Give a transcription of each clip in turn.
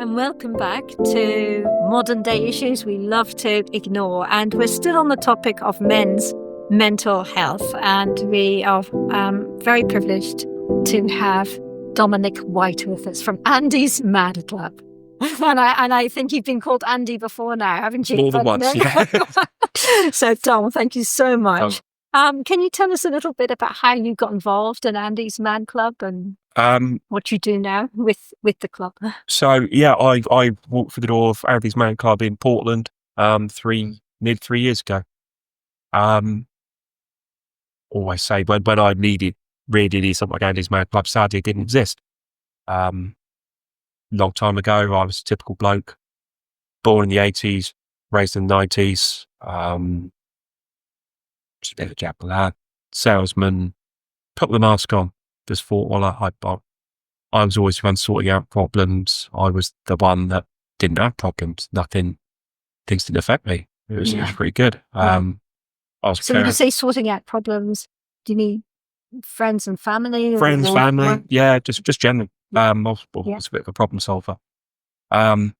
and welcome back to Modern Day Issues We Love to Ignore. And we're still on the topic of men's mental health, and we are very privileged to have Dominic White with us from Andy's Mad Club. And I think you've been called Andy before now, haven't you? More than once, yeah. So, Dom, thank you so much. Can you tell us a little bit about how you got involved in Andy's Mad Club and what you do now with the club? So, yeah, I walked through the door of Andy's Mad Club in Portland nearly 3 years ago. Always say when I really needed something like Andy's Mad Club, sadly it didn't exist. Long time ago, I was a typical bloke, born in the 80s, raised in the 90s, just a bit of a jack of that, salesman, put the mask on, just thought, well, I was always the one sorting out problems. I was the one that didn't have problems. Things didn't affect me. It was pretty good. So when you say sorting out problems, do you mean friends and family? Friends, family, yeah, just generally. I was a bit of a problem solver. Again,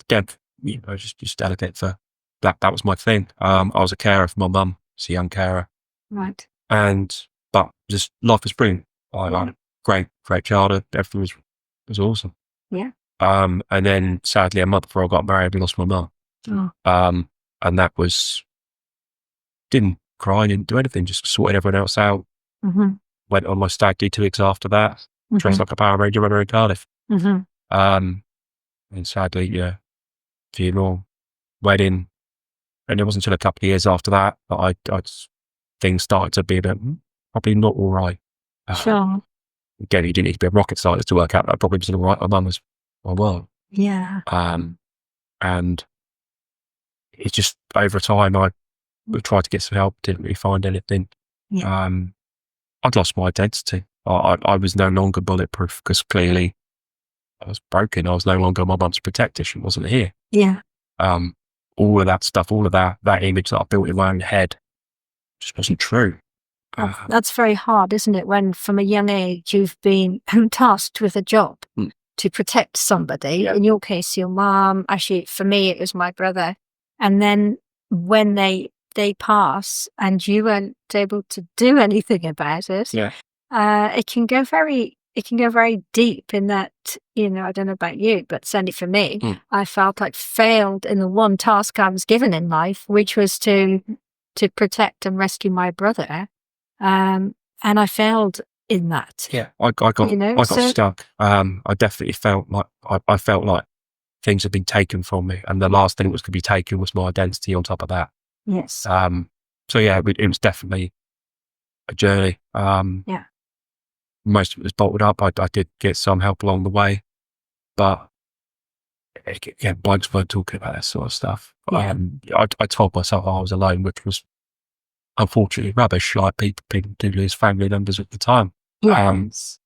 just delegate for that. That was my thing. I was a carer for my mum. She's a young carer. Right. But just life was brilliant. I had a great childhood. Everything was awesome. Yeah. And then sadly, a month before I got married, I lost my mum. Oh. And that didn't cry, didn't do anything, just sorted everyone else out. Mm-hmm. Went on my stag do 2 weeks after that, dressed like a Power Ranger runner in Cardiff. Mm-hmm. And sadly, funeral, wedding. And it wasn't until a couple of years after that things started to be a bit, probably not all right. Sure. Again, you didn't need to be a rocket scientist to work out that probably wasn't all right. My mum was my world. Yeah. And it's just over time, I tried to get some help, didn't really find anything. Yeah. I'd lost my identity. I was no longer bulletproof because clearly I was broken. I was no longer my mum's protector. She wasn't here. Yeah. All of that stuff, all of that image that I built in my own head just wasn't true. That's very hard, isn't it? When from a young age you've been tasked with a job to protect somebody. Yeah. In your case, your mom. Actually, for me, it was my brother. And then when they pass and you weren't able to do anything about it, it can go very deep in that, I don't know about you, but certainly for me, I felt like failed in the one task I was given in life, which was to protect and rescue my brother. And I failed in that. Yeah, I got stuck. I definitely felt like I felt like things had been taken from me, and the last thing that was going to be taken was my identity on top of that. Yes. So yeah, it was definitely a journey. Most of it was bolted up. I did get some help along the way, but again, blokes weren't talking about that sort of stuff. Yeah. I told myself I was alone, which was unfortunately rubbish. Like people do lose family members at the time. Yes.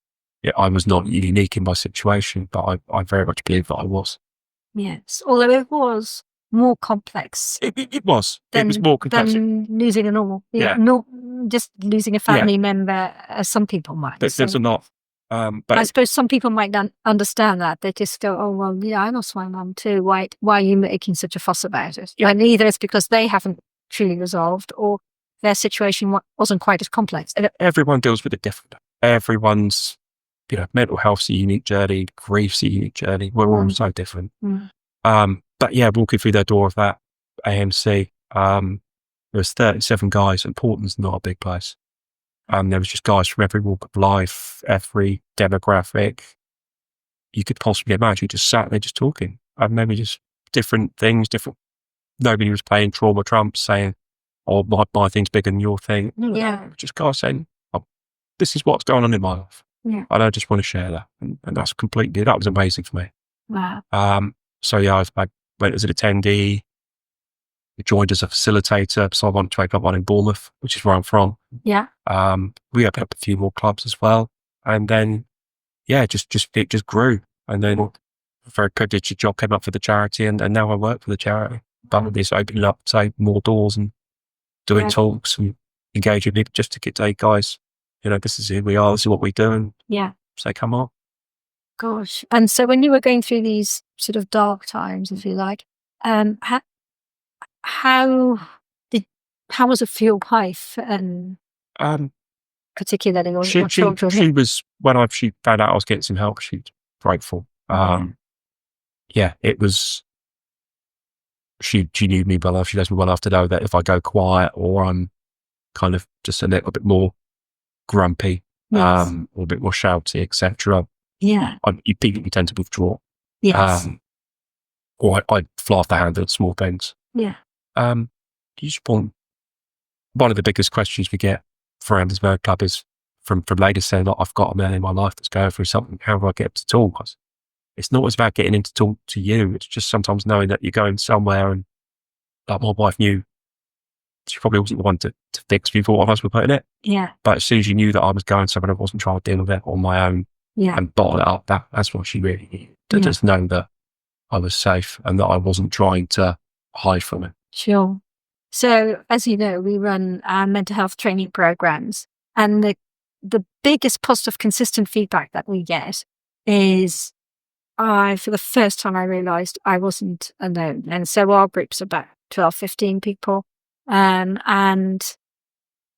I was not unique in my situation, but I very much believe that I was. Yes, although it was more complex. It was. It was more complex than losing a normal. Not just losing a family member, as some people might. There's a lot. But I suppose some people might not understand that. They just go, "Oh well, yeah, I lost my mum too. Why are you making such a fuss about it?" And either it's because they haven't truly resolved, or their situation wasn't quite as complex. Everyone deals with it differently. Everyone's, mental health's a unique journey, grief's a unique journey. We're all so different. But yeah, walking through the door of that AMC, there was 37 guys, and Portland's not a big place. There was just guys from every walk of life, every demographic you could possibly imagine, just sat there just talking. And maybe just different things, nobody was playing trauma trumps saying, "Oh, my thing's bigger than your thing." Yeah. Just guys saying, "Oh, this is what's going on in my life." Yeah. And I just want to share that. And that was amazing for me. Wow. So yeah, I went as an attendee, joined as a facilitator. So I wanted to open up one in Bournemouth, which is where I'm from. Yeah. We opened up a few more clubs as well. And then, it just grew. And then a very good job came up for the charity, and now I work for the charity. But it's opening up, say, more doors and doing talks and engaging people just to get, hey guys, this is who we are, this is what we do, and say, come on. Gosh. And so when you were going through these sort of dark times, if you like, how was it for your wife, and particularly your children? She was, when she found out I was getting some help, she was grateful. It was, she knew me well enough, she knows me well enough to know that if I go quiet or I'm kind of just a little bit more grumpy, Yes. or a bit more shouty, etc. People tend to withdraw. Yes. Or I fly off the handle at small things. Yeah. You just want, one of the biggest questions we get for Andy's Bird Club is from ladies saying, like, I've got a man in my life that's going through something, how do I get to talk? It's not always about getting him to talk to you. It's just sometimes knowing that you're going somewhere, and like my wife knew she probably wasn't the one to fix me for what others were putting it. Yeah. But as soon as you knew that I was going somewhere, I wasn't trying to deal with it on my own and bottle it up. That's what she really needed. To just know that I was safe and that I wasn't trying to hide from it. Sure. So, as you know, we run mental health training programs, and the biggest positive, consistent feedback that we get is, for the first time, I realized I wasn't alone. And so our group's about 12, 15 people, and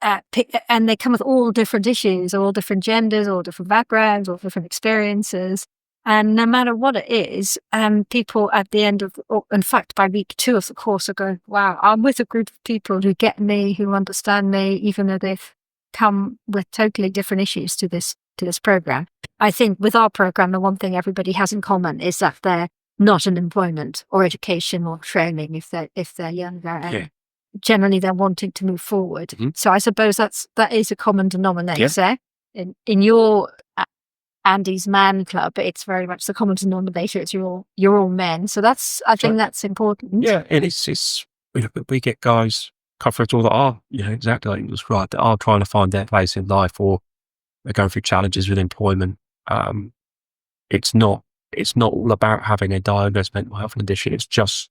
they come with all different issues, all different genders, all different backgrounds, all different experiences. And no matter what it is, people at the end of, in fact, by week 2 of the course are going, wow, I'm with a group of people who get me, who understand me, even though they've come with totally different issues to this program. I think with our program, the one thing everybody has in common is that they're not in employment or education or training if they're younger. And generally they're wanting to move forward. Mm-hmm. So I suppose that is a common denominator. Yeah. In your Andy's Man Club, it's very much the common denominator. It's you're all men. So I think that's important. Yeah, and it's we get guys come through all that are, exactly like you described, that are trying to find their place in life, or they're going through challenges with employment. It's not all about having a diagnosed mental health condition. It's just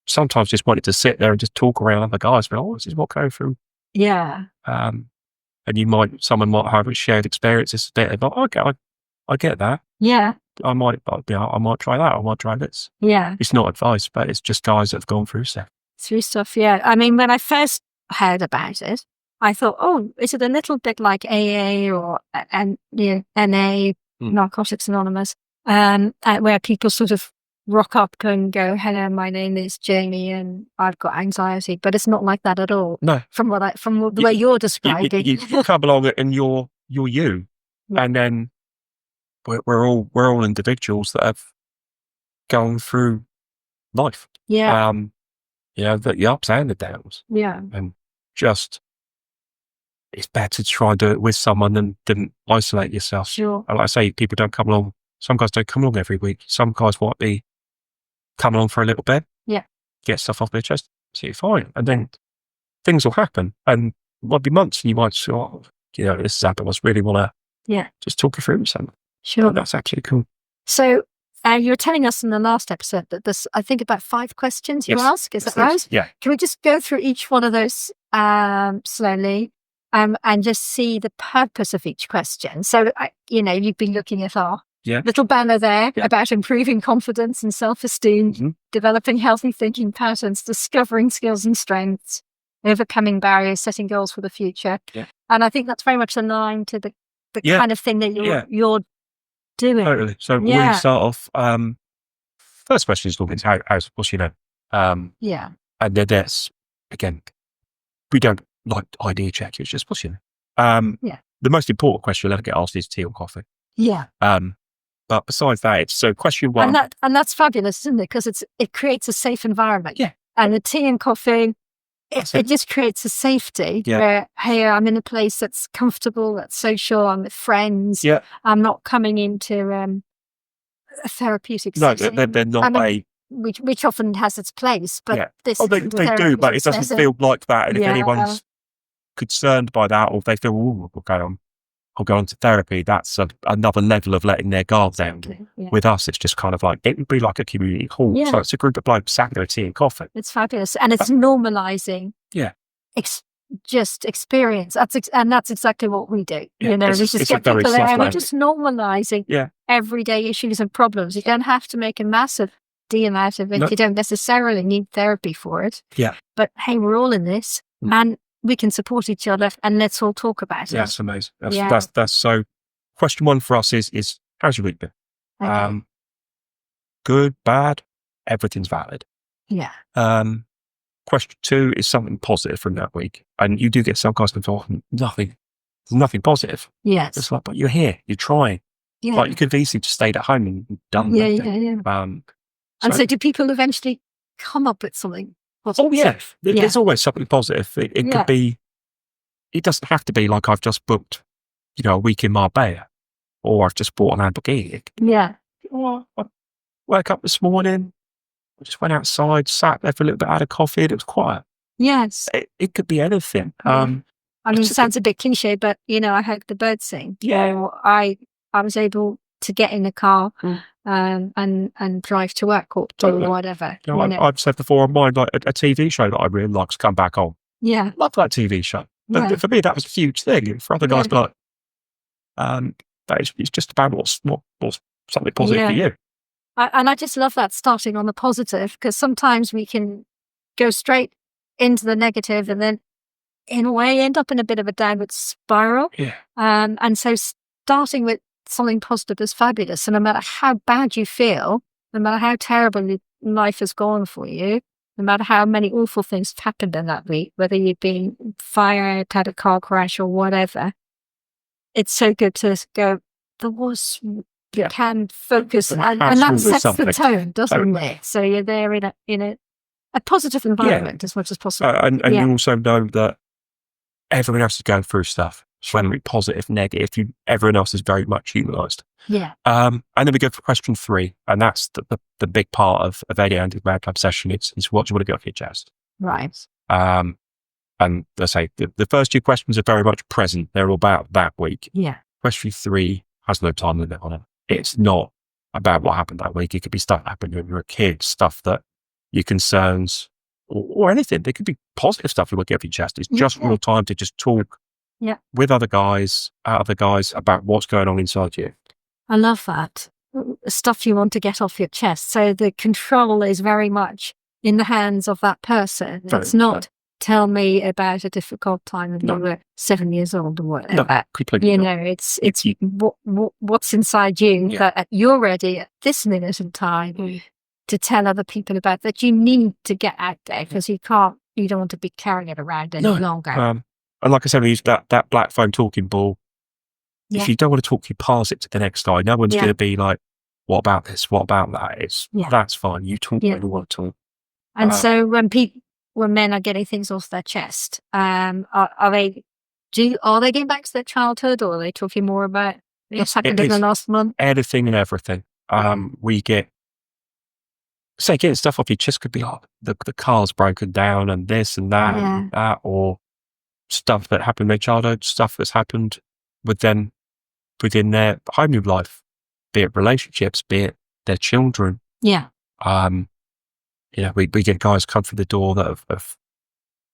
sometimes just wanting to sit there and just talk around other guys, but this is what going through. Yeah. And someone might have a shared experience. It's a bit of, okay, I get that. Yeah. I might try that. I might try this. Yeah. It's not advice, but it's just guys that have gone through stuff. Yeah. I mean, when I first heard about it, I thought, is it a little bit like AA or NA, Narcotics Anonymous, where people sort of rock up and go, hello, my name is Jamie and I've got anxiety, but it's not like that at all. No. From the way you're describing. You come along and you're you. Yeah. And then we're all individuals that have gone through life. Yeah. The ups and the downs. Yeah. And just, it's better to try and do it with someone than isolate yourself. Sure. And like I say, people don't come along. Some guys don't come along every week. Some guys might be come along for a little bit. Yeah. Get stuff off their chest. See, fine. And then things will happen. And it might be months and you might say, this is happened. I just really want to just talk you through something. Sure. And that's actually cool. So you were telling us in the last episode that there's, I think, about 5 questions you ask. Is that right? Yeah. Can we just go through each one of those slowly and just see the purpose of each question? So, you've been looking at our little banner there about improving confidence and self-esteem, developing healthy thinking patterns, discovering skills and strengths, overcoming barriers, setting goals for the future. Yeah. And I think that's very much aligned to the kind of thing that you're doing. Totally. So we start off, first question is looking at how's what's and then there's, again, we don't like ID check, it's just what's the most important question you'll ever get asked is tea or coffee. Yeah. But besides that, it's so question 1. And that's fabulous, isn't it? Because it creates a safe environment. Yeah. And the tea and coffee, it just creates a safety where, hey, I'm in a place that's comfortable, that's social, I'm with friends. Yeah. I'm not coming into a therapeutic setting. No, they're not which often has its place, but this they do, but it doesn't feel like that. And if anyone's concerned by that, or if they feel, I'll go on to therapy, that's another level of letting their guard down. Yeah. With us, it's just kind of like, it would be like a community hall. Yeah. So it's a group of blokes sat there, tea and coffee. It's fabulous. And it's normalising just experience. And that's exactly what we do. Yeah, you know, we just get people there and we're just normalizing everyday issues and problems. You don't have to make a massive deal out of it. You don't necessarily need therapy for it. Yeah. But hey, we're all in this and we can support each other and let's all talk about it. That's amazing. That's so. Question 1 for us is how's your week been? Okay. Good, bad, everything's valid. Yeah. Question 2 is something positive from that week. And you do get some guys that go, there's nothing positive. Yes. It's like, but you're here, you're trying. Yeah. Like you could have easily just stayed at home and done nothing. And so do people eventually come up with something positive? Oh yeah. There's always something positive. It could be, it doesn't have to be like I've just booked, a week in Marbella or I've just bought an Lamborghini. Yeah. I woke up this morning, I just went outside, sat there for a little bit, had a coffee, and it was quiet. Yes. It could be anything. I mean, it sounds a bit cliche, but I heard the birds sing. Yeah. So I was able to get in the car and drive to work or whatever. I've said before on mine, like a TV show that I really like to come back on. Yeah. Love that TV show. But for me, that was a huge thing. For other guys, like, it's just about what's something positive for you. And I just love that, starting on the positive, because sometimes we can go straight into the negative and then in a way end up in a bit of a downward spiral. Yeah. And so starting with something positive is fabulous. So no matter how bad you feel, no matter how terrible life has gone for you, no matter how many awful things have happened in that week, whether you've been fired, had a car crash or whatever, it's so good to go, there was... You can focus, and that sets the tone, doesn't it? So you're there in a positive environment as much as possible. And you also know that everyone else is going through stuff, whether it's positive, negative. Everyone else is very much humanised. Yeah. And then we go for question 3, and that's the big part of any anti-mad club session. It's what do you want to get off your chest? Right. And let's say the first 2 questions are very much present. They're all about that week. Yeah. Question 3 has no time limit on it. It's not about what happened that week. It could be stuff that happened when you were a kid, stuff that your concerns or anything. There could be positive stuff you want to get off your chest. It's just real time to just talk with other guys about what's going on inside you. I love that. Stuff you want to get off your chest. So the control is very much in the hands of that person. It's not tell me about a difficult time when you were 7 years old or whatever. No, completely not. It's what's inside you that you're ready at this minute in time to tell other people about, that you need to get out there because you don't want to be carrying it around any longer. And like I said, we use that black phone talking ball. If you don't want to talk, you pass it to the next guy. No one's going to be like, what about this? What about that? That's fine. You talk when you want to talk. And so when men are getting things off their chest, are they getting back to their childhood, or are they talking more about what's happened in the last month? Anything and everything. We get getting stuff off your chest could be the car's broken down and this and that and that, or stuff that happened in their childhood, stuff that's happened within their home life, be it relationships, be it their children. Yeah. We get guys come through the door that have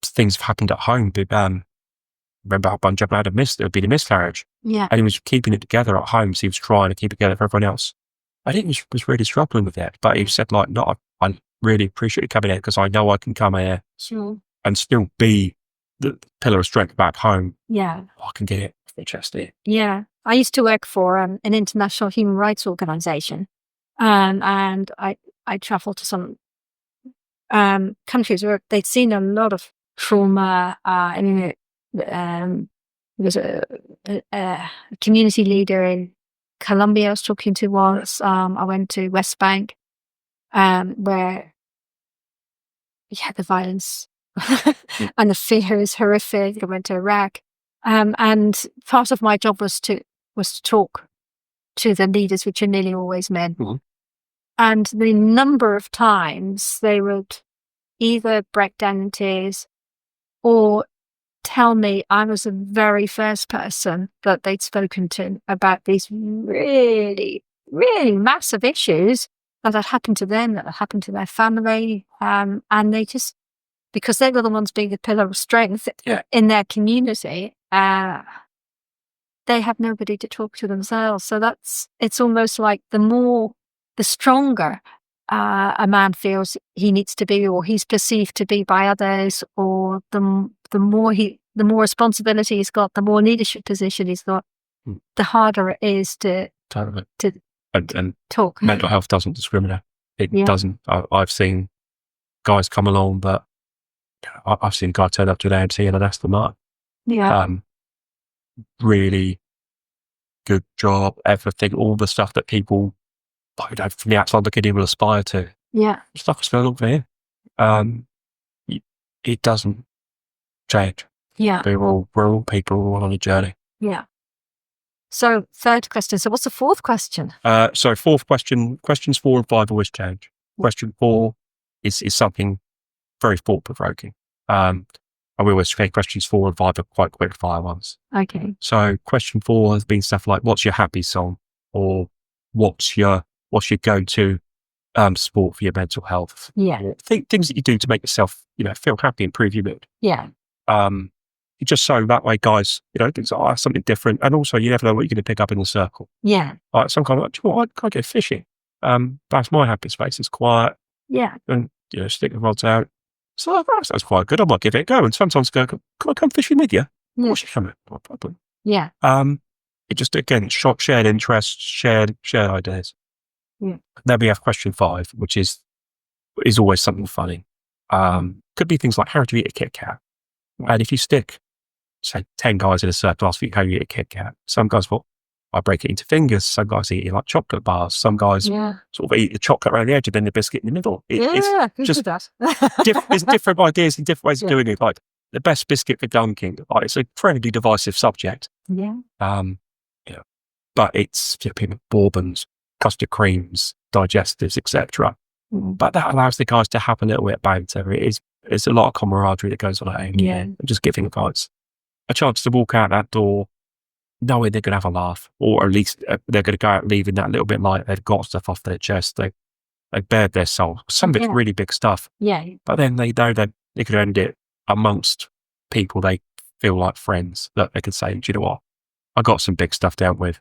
things have happened at home. Remember how Bunjab had been a miscarriage. Yeah. And he was keeping it together at home. So he was trying to keep it together for everyone else. I think he was really struggling with that. But he said, like, no, I really appreciate you coming here because I know I can come here and still be the pillar of strength back home. Yeah. I can get it off my chest here. Yeah. I used to work for an international human rights organization. And I traveled to some countries where they'd seen a lot of trauma. There was a community leader in Colombia I was talking to once. I went to West Bank, where the violence and the fear is horrific. I went to Iraq, and part of my job was to talk to the leaders, which are nearly always men. Mm-hmm. And the number of times they would either break down in tears or tell me I was the very first person that they'd spoken to about these really, really massive issues that had happened to them, that had happened to their family. And they because they're the ones being the pillar of strength in their community. They have nobody to talk to themselves. So it's almost like the stronger a man feels he needs to be, or he's perceived to be by others, or the more responsibility he's got, the more leadership position he's got, the harder it is to talk. Mental health doesn't discriminate. It doesn't. I've seen guys come along, but I've seen a guy turn up to an ANC and that's the mark. Yeah. Really good job, everything, all the stuff that people from the outside looking in will aspire to. Yeah. Stuff is going on for him. It doesn't change. Yeah. We're all people, we're all on a journey. Yeah. So third question. So what's the fourth question? So fourth question, questions 4 and 5 always change. Question 4 is something very thought-provoking. And we always say questions 4 and 5 are quite quick fire ones. Okay. So question 4 has been stuff like, what's your happy song? Or what's your go-to sport for your mental health? Yeah. Things that you do to make yourself, feel happy, improve your mood. Yeah. Just so that way, guys, things are something different. And also, you never know what you're going to pick up in the circle. Yeah. Like some kind of, do you know what, I go fishing. That's my happy space. It's quiet. Yeah. And, stick the rods out. So that sounds quite good. I might give it a go. And sometimes go, can I come fishing with you? Yeah. Of course, no problem. Yeah. It just, again, shared interests, shared ideas. Yeah. Then we have question 5, which is always something funny. Could be things like, how do you eat a Kit Kat? And if you stick, say, 10 guys in a circle ask you how you eat a Kit Kat, some guys will, I break it into fingers. Some guys eat it like chocolate bars. Some guys sort of eat the chocolate around the edge and then the biscuit in the middle. It's just there's different ideas and different ways of doing it. Like the best biscuit for dunking. Like it's a incredibly divisive subject. Yeah. But it's people bourbons, custard creams, digestives, etc. But that allows the guys to have a little bit of banter. It's a lot of camaraderie that goes on at home. Yeah. And just giving the guys a chance to walk out that door knowing they're going to have a laugh, or at least they're going to go out leaving that little bit light. They've got stuff off their chest. They bared their soul. Some of it's really big stuff. Yeah. But then they know that they could end it amongst people they feel like friends, that they could say, do you know what? I got some big stuff down with.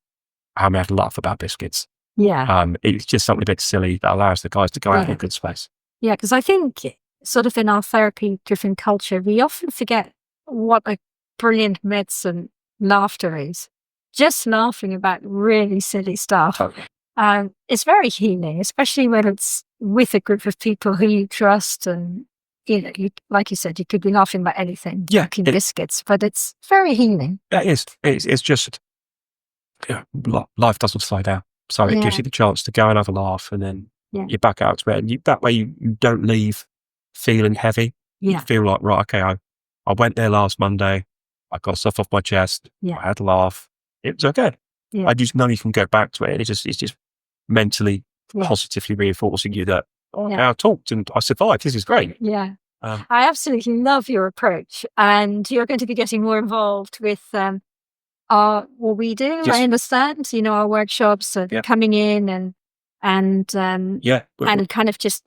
I'm going to have a laugh about biscuits. Yeah. It's just something a bit silly that allows the guys to go out in a good space. Yeah, because I think sort of in our therapy-driven culture, we often forget what a brilliant medicine laughter is. Just laughing about really silly stuff. Okay. It's very healing, especially when it's with a group of people who you trust. And, like you said, you could be laughing about anything, cooking biscuits, but it's very healing. That is. It's just, life doesn't slow down. So it gives you the chance to go and have a laugh, and then you're back out to it. And that way you don't leave feeling heavy. Yeah. You feel like, right, okay, I went there last Monday. I got stuff off my chest. Yeah. I had a laugh. It was okay. Yeah. I just know you can go back to it. It's just mentally positively reinforcing you that I talked and I survived. This is great. Yeah. I absolutely love your approach, and you're going to be getting more involved with what we do. I understand, our workshops are coming in and kind of just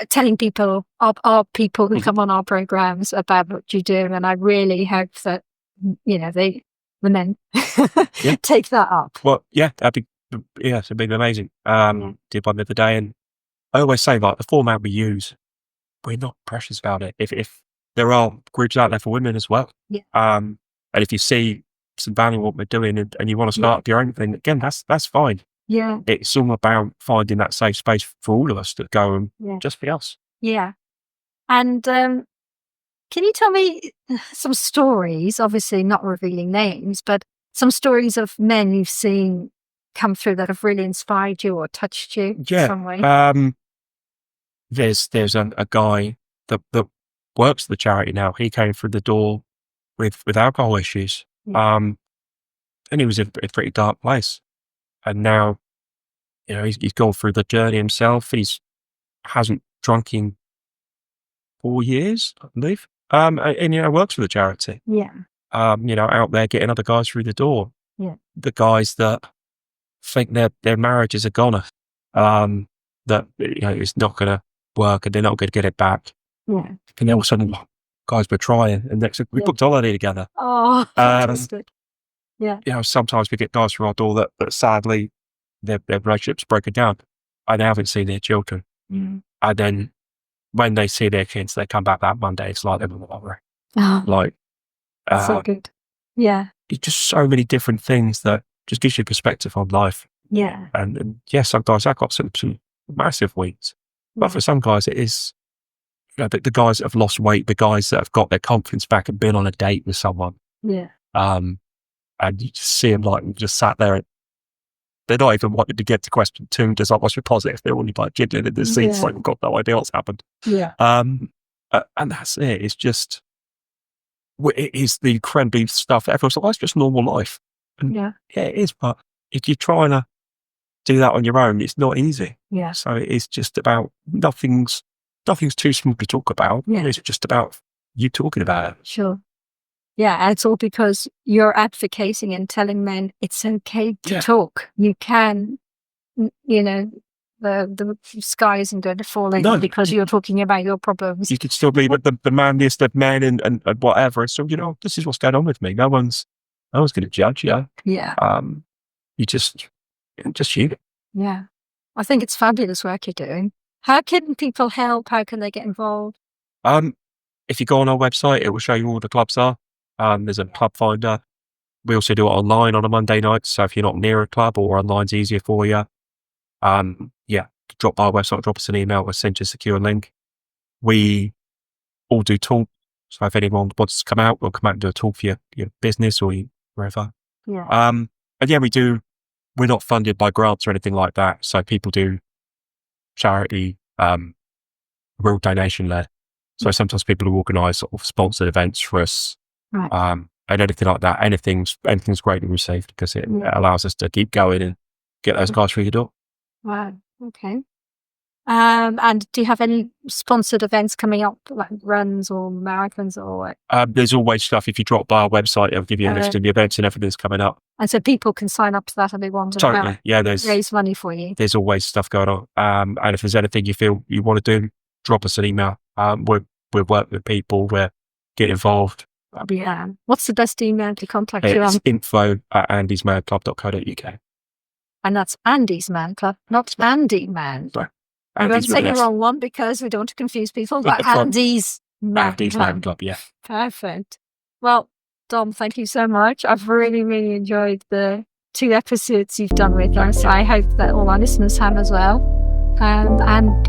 telling people, our people who come on our programs about what you do. And I really hope that, the men take that up. Well, it'd been amazing. Did one the other day, and I always say, like, the format we use, we're not precious about it. If there are groups out there for women as well, and if you see some value in what we're doing and you want to start up your own thing, again, that's fine. Yeah. It's all about finding that safe space for all of us to go and just be us. Yeah. And can you tell me some stories, obviously not revealing names, but some stories of men you've seen come through that have really inspired you or touched you in some way? There's a guy that works for the charity now. He came through the door with alcohol issues. And he was in a pretty dark place. And now, he's gone through the journey himself. Hasn't drunk in 4 years, I believe. And works for the charity. Yeah. Out there getting other guys through the door. Yeah. The guys that think their marriage is a goner. That it's not going to work and they're not going to get it back. Yeah. And then all of a sudden, guys, we're trying, and next we booked a holiday together. Oh, fantastic. Yeah. You know, sometimes we get guys through our door that sadly their relationship's broken down and they haven't seen their children. And then when they see their kids, they come back that Monday. It's like they're like, so good. Yeah. It's just so many different things that just gives you perspective on life. Yeah. And some guys have got some massive weeks, but for some guys it is, you know, the guys that have lost weight, the guys that have got their confidence back and been on a date with someone. Yeah. And you just see them like just sat there and they're not even wanting to get to question 2, does that must be positive? They're only like jiggling in the seats, like we've got no idea what's happened. Yeah. And that's it. It's just, it is the incredibly stuff that everyone's like, oh, it's just normal life. And yeah, it is. But if you're trying to do that on your own, it's not easy. Yeah. So it is just about nothing's too small to talk about. Yeah. It's just about you talking about it. Sure. Yeah, and it's all because you're advocating and telling men it's okay to talk. You can, you know, the sky isn't going to fall in because you're talking about your problems. You could still be the manliest of men and whatever. So, you know, this is what's going on with me. No one's going to judge you. Yeah. You just you. Yeah. I think it's fabulous work you're doing. How can people help? How can they get involved? If you go on our website, it will show you all the clubs are. There's a club finder. We also do it online on a Monday night. So if you're not near a club or online's easier for you, drop by our website, drop us an email, we'll send you a secure link. We all do talk. So if anyone wants to come out, we'll come out and do a talk for your business or wherever. Yeah. And we're not funded by grants or anything like that. So people do charity, real donation led. So sometimes people will organise sort of sponsored events for us. Right. And anything like that, anything's greatly received because it allows us to keep going and get those guys through your door. Wow. Okay. And do you have any sponsored events coming up, like runs or marathons or what? There's always stuff. If you drop by our website, it'll give you a list of the events and everything's coming up. And so people can sign up to that if they want to. Totally. Yeah, raise money for you. There's always stuff going on. And if there's anything you feel you want to do, drop us an email. We'll work with people. We'll get involved. Yeah. What's the best email to contact you on? It's info@andysmanclub.co.uk. And that's Andy's Man Club, not Andy Man. Sorry. I'm going to say the wrong one because we don't want to confuse people, but Andy's Man Club, yeah. Perfect. Well, Dom, thank you so much. I've really, really enjoyed the 2 episodes you've done with us. I hope that all our listeners have as well. And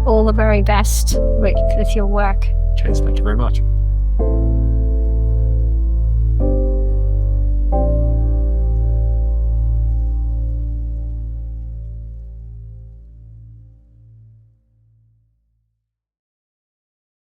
all the very best with your work. Cheers. Thank you very much.